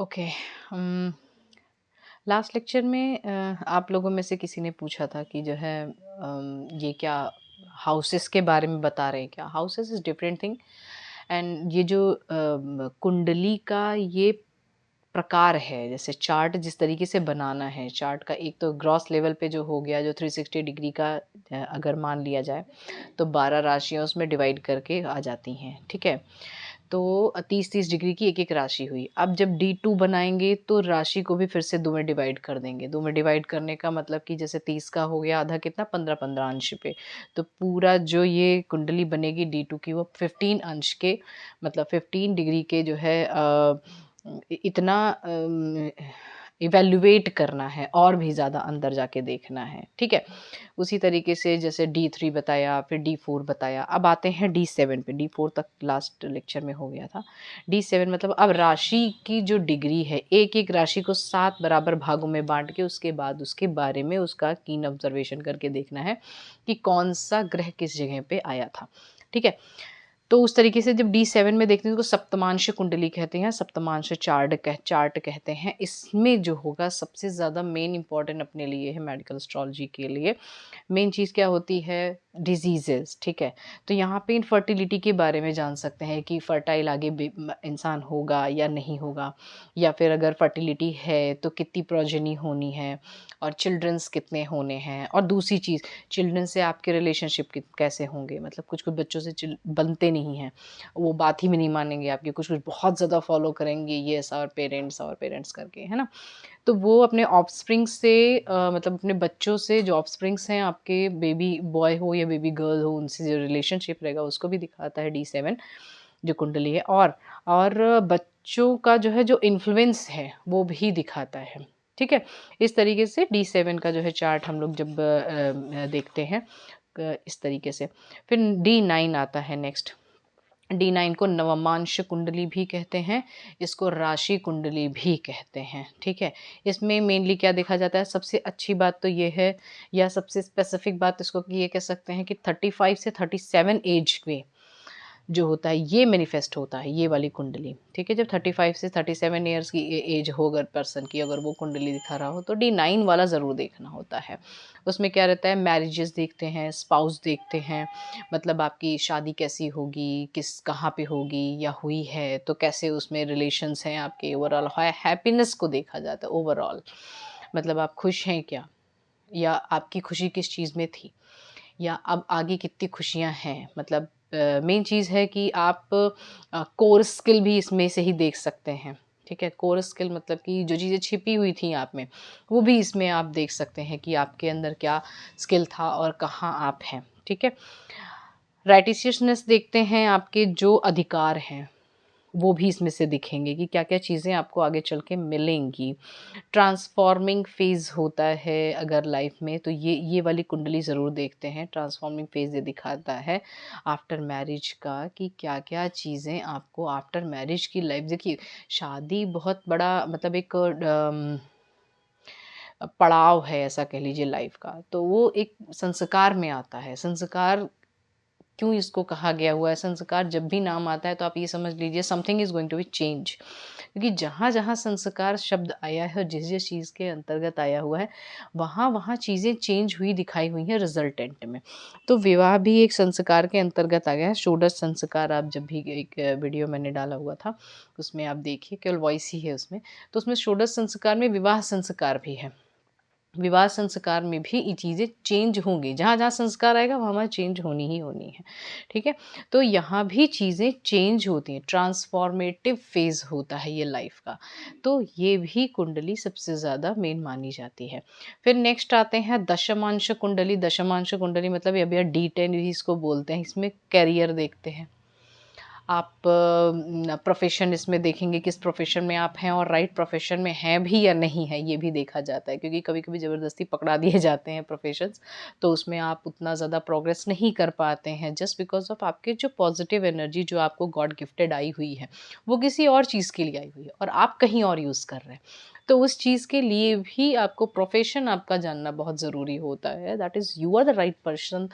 Okay. Last lecture में आप लोगों में से किसी ने पूछा था कि जो है ये क्या हाउसेस के बारे में बता रहे हैं क्या? Houses is different thing. And ये जो कुंडली का ये प्रकार है, जैसे चार्ट जिस तरीके से बनाना है, चार्ट का एक तो ग्रॉस लेवल पे जो हो गया, जो 360 डिग्री का अगर मान लिया जाए तो 12 राशियाँ उसमें डिवाइड करके आ जाती हैं, ठीक है? तो 30-30 डिग्री की एक-एक राशि हुई। अब जब D2 बनाएँगे तो राशि को भी फिर से 2 में डिवाइड कर देंगे। 2 में डिवाइड करने का मतलब कि जैसे 30 का हो गया आधा कितना 15-15 अंश पे। तो पूरा जो ये कुंडली बनेगी D2 की वो 15 अंश के मतलब 15 डिग्री के जो है इतना इवैल्यूएट करना है और भी ज़्यादा अंदर जाके देखना है, ठीक है? उसी तरीके से जैसे D3 बताया, फिर D4 बताया, अब आते हैं D7 पे। D4 तक लास्ट लेक्चर में हो गया था। D7 मतलब अब राशि की जो डिग्री है, एक-एक राशि को 7 बराबर भागों में बाँट के उसके बाद उसके बारे में उसका कीन ऑब्ज़र्वेशन करके देखना है कि कौन-सा ग्रह किस जगह पे आया था, ठीक है? तो उस तरीके से जब D7 में देखते हैं तो सप्तमांश कुंडली कहते हैं, सप्तमांश चार्ट कहते हैं। इसमें जो होगा सबसे ज़्यादा मेन इम्पोर्टेंट अपने लिए है मेडिकल एस्ट्रोलॉजी के लिए, मेन चीज़ क्या होती है? डिजीज़ेज़, ठीक है? तो यहाँ पे इनफर्टिलिटी के बारे में जान सकते हैं कि फर्टाइल आगे इंसान होगा या नहीं होगा, या फिर अगर फर्टिलिटी है तो कितनी प्रोजेनी होनी है और चिल्ड्रंस कितने होने हैं। और दूसरी चीज़, चिल्ड्रन से आपके रिलेशनशिप कैसे होंगे, मतलब कुछ कुछ बच्चों से बनते नहीं हैं, वो बात ही में नहीं मानेंगे आपकी, कुछ कुछ बहुत ज़्यादा फॉलो करेंगे, यस आवर पेरेंट्स करके, है ना? तो वो अपने ऑफस्प्रिंग से मतलब अपने बच्चों से जो ऑफस्प्रिंग्स हैं आपके, बेबी बॉय हो या बेबी गर्ल हो, उनसे जो रिलेशनशिप रहेगा उसको भी दिखाता है D7 जो कुंडली है। और बच्चों का जो है जो इन्फ्लुएंस है वो भी दिखाता है, ठीक है? इस तरीके से D7 का जो है चार्ट हम लोग जब देखते हैं इस तरीके से। फिर D9 आता है नेक्स्ट। D9 को नवमांश कुंडली भी कहते हैं, इसको राशि कुंडली भी कहते हैं, ठीक है? इसमें मेनली क्या देखा जाता है? सबसे अच्छी बात तो ये है, या सबसे स्पेसिफिक बात इसको ये कह सकते हैं कि 35 से 37 एज में जो होता है ये मैनिफेस्ट होता है, ये वाली कुंडली, ठीक है? जब 35 से 37 ईयर्स की एज हो अगर पर्सन की, अगर वो कुंडली दिखा रहा हो तो D9 वाला ज़रूर देखना होता है। उसमें क्या रहता है? मैरिजेस देखते हैं, स्पाउस देखते हैं, मतलब आपकी शादी कैसी होगी, किस कहाँ पे होगी या हुई है तो कैसे उसमें रिलेशंस हैं आपके, ओवरऑल हैप्पीनेस को देखा जाता है ओवरऑल, मतलब आप खुश हैं क्या, या आपकी खुशी किस चीज़ में थी, या अब आगे कितनी खुशियाँ हैं। मतलब मेन चीज़ है कि आप कोर स्किल भी इसमें से ही देख सकते हैं, ठीक है? कोर स्किल मतलब कि जो चीज़ें छिपी हुई थी आप में, वो भी इसमें आप देख सकते हैं कि आपके अंदर क्या स्किल था और कहाँ आप हैं, ठीक है? राइटिशियसनेस देखते हैं, आपके जो अधिकार हैं, वो भी इसमें से दिखेंगे कि क्या-क्या चीज़ें आपको आगे चल के मिलेंगी। ट्रांसफॉर्मिंग फ़ेज़ होता है अगर लाइफ में, तो ये वाली कुंडली ज़रूर देखते हैं। ट्रांसफॉर्मिंग फ़ेज़ ये दिखाता है आफ्टर मैरिज का कि क्या-क्या चीज़ें आपको आफ्टर मैरिज की लाइफ, देखिए शादी बहुत बड़ा मतलब एक पड़ाव है ऐसा कह लीजिए लाइफ का। तो वो एक संस्कार में आता है। संस्कार क्यों इसको कहा गया हुआ है? संस्कार जब भी नाम आता है तो आप ये समझ लीजिए something is going to be change, क्योंकि जहाँ-जहाँ संस्कार शब्द आया है और जिस-जिस चीज़ के अंतर्गत आया हुआ है, वहाँ-वहाँ चीज़ें चेंज हुई दिखाई हुई हैं रिज़ल्टेंट में। तो विवाह भी एक संस्कार के अंतर्गत आ गया है। षोडश संस्कार आप जब भी एक वीडियो मैंने डाला हुआ था, उसमें आप देखिए, केवल वॉइस ही है उसमें। तो उसमें षोडश संस्कार में विवाह संस्कार भी है। विवाह संस्कार में भी ये चीज़ें चेंज होंगी, जहाँ-जहाँ संस्कार आएगा वहाँ-वहाँ चेंज होनी ही होनी है, ठीक है? तो यहाँ भी चीज़ें चेंज होती हैं, ट्रांसफॉर्मेटिव फ़ेज़ होता है ये लाइफ़ का, तो ये भी कुंडली सबसे ज़्यादा मेन मानी जाती है। फिर नेक्स्ट आते हैं दशमांश कुंडली। दशमांश कुंडली मतलब या भैया D10 भी इसको बोलते हैं, इसमें करियर देखते हैं। आप प्रोफ़ेशन इसमें देखेंगे किस प्रोफ़ेशन में आप हैं और राइट प्रोफ़ेशन में हैं भी या नहीं हैं, ये भी देखा जाता है, क्योंकि कभी-कभी ज़बरदस्ती पकड़ा दिए जाते हैं प्रोफ़ेशंस, तो उसमें आप उतना ज़्यादा प्रोग्रेस नहीं कर पाते हैं जस्ट बिकॉज़ ऑफ़ आपके जो पॉज़िटिव एनर्जी जो आपको गॉड गिफ्टेड आई हुई है, वो किसी और चीज़ के लिए आई हुई है और आप कहीं और यूज़ कर रहे हैं। तो उस चीज़ के लिए भी आपको प्रोफ़ेशन आपका जानना बहुत ज़रूरी होता है, that is you are the right person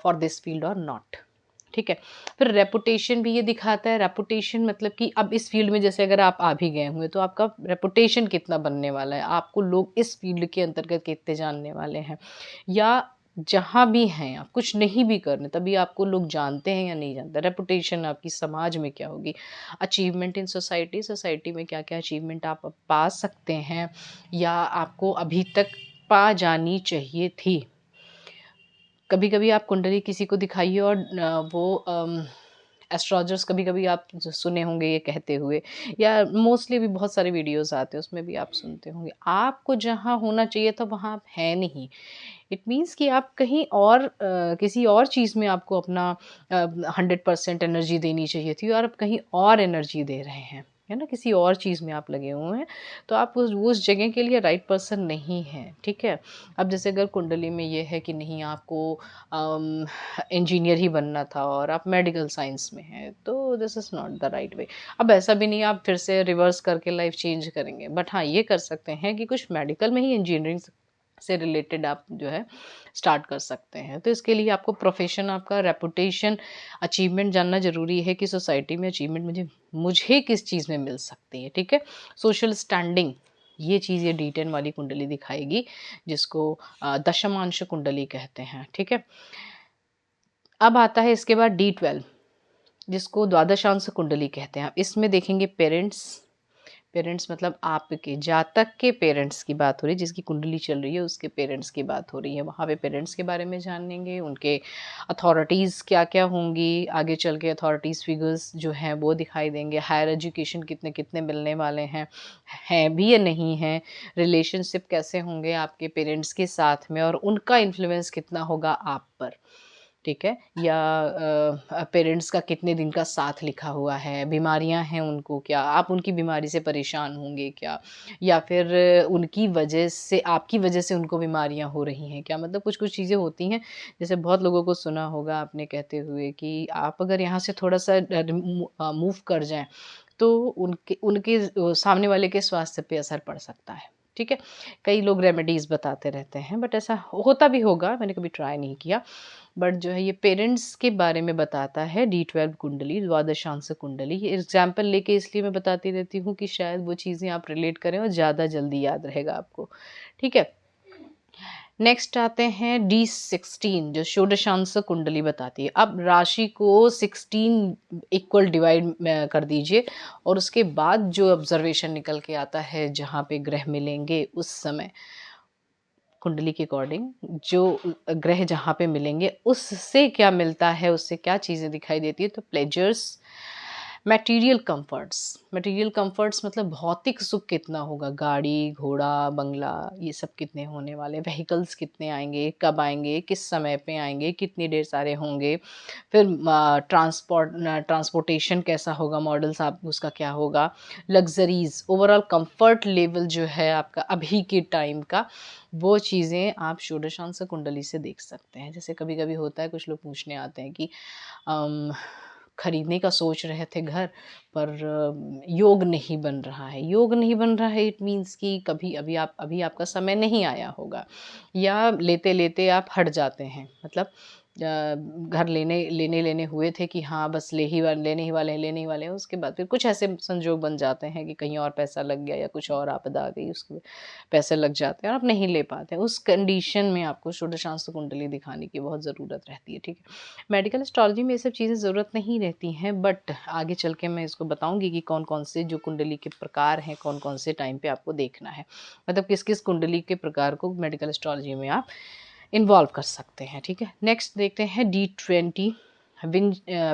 for this field और नॉट। ठीक है। फिर रेपुटेशन भी ये दिखाता है, रेपुटेशन मतलब कि अब इस फील्ड में जैसे अगर आप आ भी गए हुए तो आपका रेपुटेशन कितना बनने वाला है, आपको लोग इस फील्ड के अंतर्गत कितने जानने वाले हैं, या जहाँ भी हैं आप कुछ नहीं भी कर रहे तभी आपको लोग जानते हैं या नहीं जानते, रेपुटेशन आपकी समाज में क्या होगी। अचीवमेंट इन सोसाइटी, सोसाइटी में क्या क्या अचीवमेंट आप पा सकते हैं या आपको अभी तक पा जानी चाहिए थी। कभी कभी आप कुंडली किसी को दिखाइए और वो एस्ट्रोलॉजर्स कभी कभी आप जो सुने होंगे ये कहते हुए, या मोस्टली भी बहुत सारे वीडियोस आते हैं उसमें भी आप सुनते होंगे, आपको जहाँ होना चाहिए था वहाँ आप है नहीं। इट मीन्स कि आप कहीं और किसी और चीज़ में आपको अपना 100% एनर्जी देनी चाहिए थी और आप कहीं और एनर्जी दे रहे हैं, है ना, किसी और चीज़ में आप लगे हुए हैं, तो आप उस जगह के लिए राइट पर्सन नहीं हैं। ठीक है। अब जैसे अगर कुंडली में ये है कि नहीं आपको इंजीनियर ही बनना था और आप मेडिकल साइंस में हैं, तो this is not the right way. अब ऐसा भी नहीं आप फिर से रिवर्स करके लाइफ चेंज करेंगे, बट हाँ ये कर सकते हैं कि कुछ मेडिकल में ही इंजीनियरिंग से रिलेटेड आप जो है स्टार्ट कर सकते हैं। तो इसके लिए आपको प्रोफेशन, आपका रेपुटेशन, अचीवमेंट जानना ज़रूरी है कि सोसाइटी में अचीवमेंट मुझे किस चीज़ में मिल सकती है। ठीक है। सोशल स्टैंडिंग, ये चीज़ ये D10 वाली कुंडली दिखाएगी, जिसको दशमांश कुंडली कहते हैं। ठीक है। अब आता है इसके बाद D12, जिसको द्वादशांश कुंडली कहते हैं। इसमें देखेंगे पेरेंट्स, पेरेंट्स मतलब आपके जातक के पेरेंट्स की बात हो रही है, जिसकी कुंडली चल रही है उसके पेरेंट्स की बात हो रही है। वहाँ पे पेरेंट्स के बारे में जानेंगे, उनके अथॉरिटीज़ क्या क्या होंगी, आगे चल के अथॉरिटीज़ फिगर्स जो हैं वो दिखाई देंगे, हायर एजुकेशन कितने कितने मिलने वाले हैं भी या नहीं हैं, रिलेशनशिप कैसे होंगे आपके पेरेंट्स के साथ में और उनका इन्फ्लुएंस कितना होगा आप पर। ठीक है। या पेरेंट्स का कितने दिन का साथ लिखा हुआ है, बीमारियां हैं उनको क्या, आप उनकी बीमारी से परेशान होंगे क्या, या फिर उनकी वजह से आपकी वजह से उनको बीमारियां हो रही हैं क्या। मतलब कुछ कुछ चीज़ें होती हैं, जैसे बहुत लोगों को सुना होगा आपने कहते हुए कि आप अगर यहाँ से थोड़ा सा मूव कर जाएं तो उनके उनके सामने वाले के स्वास्थ्य पे असर पड़ सकता है। ठीक है। कई लोग रेमेडीज़ बताते रहते हैं, बट ऐसा होता भी होगा, मैंने कभी ट्राई नहीं किया। बट जो है ये पेरेंट्स के बारे में बताता है D12 कुंडली, द्वादशांश कुंडली। ये एग्जाम्पल लेके इसलिए मैं बताती रहती हूँ कि शायद वो चीज़ें आप रिलेट करें और ज़्यादा जल्दी याद रहेगा आपको। ठीक है। नेक्स्ट आते हैं D16, जो षोडशांश कुंडली बताती है। अब राशि को 16 इक्वल डिवाइड कर दीजिए और उसके बाद जो ऑब्जर्वेशन निकल के आता है जहाँ पे ग्रह मिलेंगे उस समय कुंडली के अकॉर्डिंग जो ग्रह जहाँ पे मिलेंगे उससे क्या मिलता है, उससे क्या चीज़ें दिखाई देती है। तो pleasures, material comforts, material comforts मतलब भौतिक सुख कितना होगा, गाड़ी घोड़ा बंगला ये सब कितने होने वाले, व्हीकल्स कितने आएंगे, कब आएंगे, किस समय पे आएंगे, कितने ढेर सारे होंगे। फिर ट्रांसपोर्टेशन कैसा होगा, मॉडल्स आप उसका क्या होगा, लग्जरीज, ओवरऑल कंफर्ट लेवल जो है आपका अभी के टाइम का, वो चीज़ें आप षोडशांश कुंडली से देख सकते हैं। जैसे कभी कभी होता है कुछ लोग पूछने आते हैं कि खरीदने का सोच रहे थे घर, पर योग नहीं बन रहा है, योग नहीं बन रहा है, इट मीन्स कि कभी अभी आपका समय नहीं आया होगा, या लेते लेते आप हट जाते हैं। मतलब घर लेने हुए थे कि हाँ बस लेने ही वाले हैं, उसके बाद फिर कुछ ऐसे संजोग बन जाते हैं कि कहीं और पैसा लग गया या कुछ और आपदा आ गई, उसके पैसे लग जाते हैं और आप नहीं ले पाते हैं। उस कंडीशन में आपको षोडशांश कुंडली दिखाने की बहुत ज़रूरत रहती है। ठीक है। मेडिकल एस्ट्रोलॉजी में ये सब चीज़ें ज़रूरत नहीं रहती हैं, बट आगे चल के मैं इसको बताऊंगी कि कौन कौन से जो कुंडली के प्रकार हैं, कौन कौन से टाइम पे आपको देखना है, मतलब किस किस कुंडली के प्रकार को मेडिकल एस्ट्रोलॉजी में आप इन्वॉल्व कर सकते हैं। ठीक है। नेक्स्ट देखते हैं D20,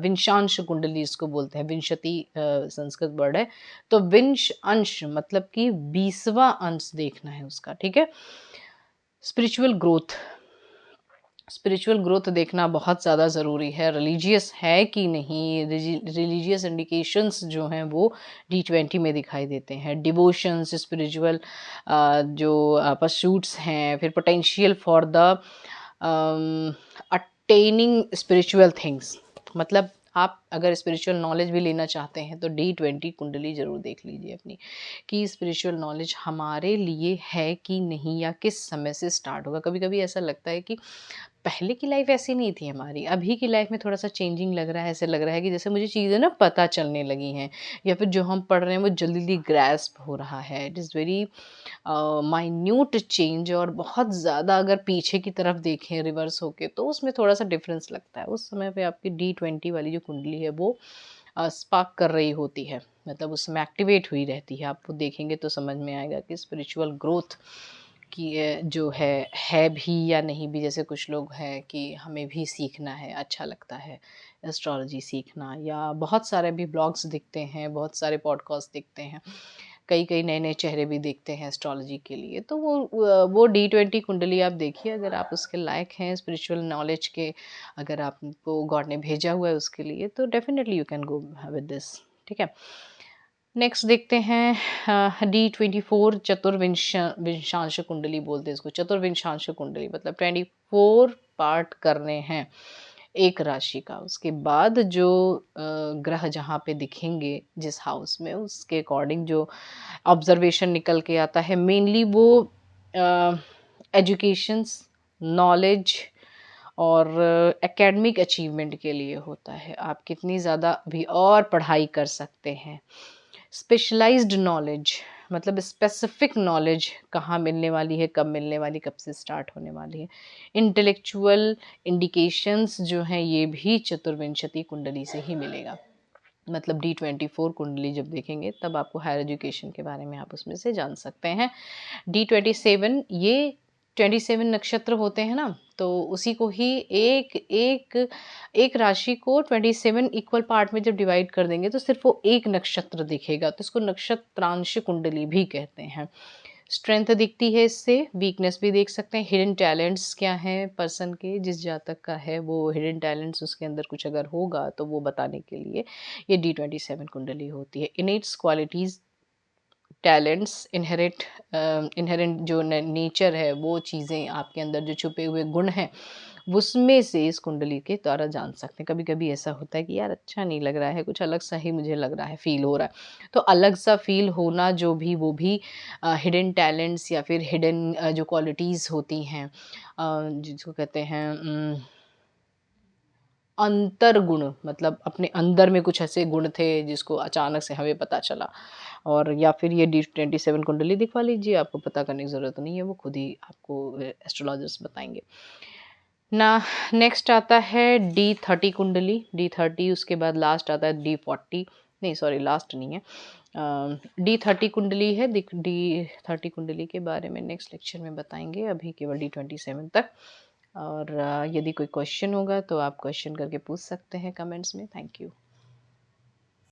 विंशांश कुंडली इसको बोलते हैं, विंशति संस्कृत वर्ड है, तो विंश अंश मतलब कि 20वां अंश देखना है उसका। ठीक है। स्पिरिचुअल ग्रोथ, स्पिरिचुअल ग्रोथ देखना बहुत ज़्यादा ज़रूरी है, रिलीजियस है कि नहीं, रिलीजियस इंडिकेशंस जो हैं वो D20 में दिखाई देते हैं। डिवोशंस, स्पिरिचुअल जो परसूट्स हैं, फिर potential for the attaining spiritual things, मतलब आप अगर स्पिरिचुअल नॉलेज भी लेना चाहते हैं तो D20 कुंडली ज़रूर देख लीजिए अपनी, कि स्पिरिचुअल नॉलेज हमारे लिए है कि नहीं, या किस समय से स्टार्ट होगा। कभी कभी ऐसा लगता है कि पहले की लाइफ ऐसी नहीं थी हमारी, अभी की लाइफ में थोड़ा-सा चेंजिंग लग रहा है, ऐसे लग रहा है कि जैसे मुझे चीज़ें ना पता चलने लगी हैं, या फिर जो हम पढ़ रहे हैं वो जल्दी ग्रैस्प हो रहा है। It is very minute change, और बहुत ज़्यादा अगर पीछे की तरफ देखें रिवर्स होके तो उसमें थोड़ा-सा डिफरेंस लगता है। उस समय पे आपकी D20 वाली जो कुंडली है वो स्पार्क कर रही होती है, मतलब उसमें एक्टिवेट हुई रहती है। आप वो देखेंगे तो समझ में आएगा कि स्पिरिचुअल ग्रोथ कि जो है भी या नहीं भी। जैसे कुछ लोग हैं कि हमें भी सीखना है, अच्छा लगता है एस्ट्रोलॉजी सीखना, या बहुत सारे भी ब्लॉग्स दिखते हैं, बहुत सारे पॉडकास्ट दिखते हैं, कई नए-नए चेहरे भी देखते हैं एस्ट्रोलॉजी के लिए। तो वो D20 कुंडली आप देखिए, अगर आप उसके लायक हैं स्पिरिचुअल नॉलेज के, अगर आपको गॉड ने भेजा हुआ है उसके लिए, तो definitely you can go with this. ठीक है? नेक्स्ट देखते हैं D24 विंशांश कुंडली बोलते हैं इसको। चतुर्विंशांश कुंडली मतलब 24 पार्ट करने हैं एक राशि का। उसके बाद जो ग्रह जहाँ पे दिखेंगे जिस हाउस में, उसके अकॉर्डिंग जो ऑब्जर्वेशन निकल के आता है, मेनली वो एजुकेशंस, नॉलेज और एकेडमिक अचीवमेंट के लिए होता है। आप कितनी ज़्यादा अभी और पढ़ाई कर सकते हैं। स्पेशलाइज्ड नॉलेज मतलब स्पेसिफिक नॉलेज कहाँ मिलने वाली है, कब मिलने वाली, कब से स्टार्ट होने वाली है। इंटेलेक्चुअल इंडिकेशंस जो हैं ये भी चतुर्विंशति कुंडली से ही मिलेगा। मतलब D24 कुंडली जब देखेंगे तब आपको हायर एजुकेशन के बारे में आप उसमें से जान सकते हैं। D27 ये 27 नक्षत्र होते हैं ना, तो उसी को ही एक राशि को 27 इक्वल पार्ट में जब डिवाइड कर देंगे तो सिर्फ वो एक नक्षत्र दिखेगा, तो इसको नक्षत्रांश कुंडली भी कहते हैं। स्ट्रेंथ दिखती है इससे, वीकनेस भी देख सकते हैं। हिडन टैलेंट्स क्या हैं पर्सन के, जिस जातक का है वो हिडन टैलेंट्स उसके अंदर कुछ अगर होगा तो वो बताने के लिए ये D27 कुंडली होती है। इनेट्स क्वालिटीज़, टैलेंट्स, इनहेरेंट जो नेचर है, वो चीज़ें आपके अंदर जो छुपे हुए गुण हैं, उसमें से इस कुंडली के द्वारा जान सकते हैं। कभी-कभी ऐसा होता है कि यार अच्छा नहीं लग रहा है, कुछ अलग सा ही मुझे लग रहा है, फ़ील हो रहा है। तो अलग सा फ़ील होना जो भी, वो भी हिडन टैलेंट्स या फिर हिडन जो क्वालिटीज़ होती हैं, जिसको कहते हैं अंतर्गुण, मतलब अपने अंदर में कुछ ऐसे गुण थे जिसको अचानक से हमें पता चला। और या फिर ये D27 कुंडली दिखवा लीजिए, आपको पता करने की ज़रूरत नहीं है, वो खुद ही आपको एस्ट्रोलॉजर्स बताएँगे। ना नेक्स्ट आता है D30 कुंडली, D30 उसके बाद लास्ट आता है D40, नहीं सॉरी लास्ट नहीं है, D30 कुंडली है। D30 कुंडली के बारे में नेक्स्ट लेक्चर में बताएँगे, अभी केवल D27 तक। और यदि कोई क्वेश्चन होगा तो आप क्वेश्चन करके पूछ सकते हैं कमेंट्स में। Thank you.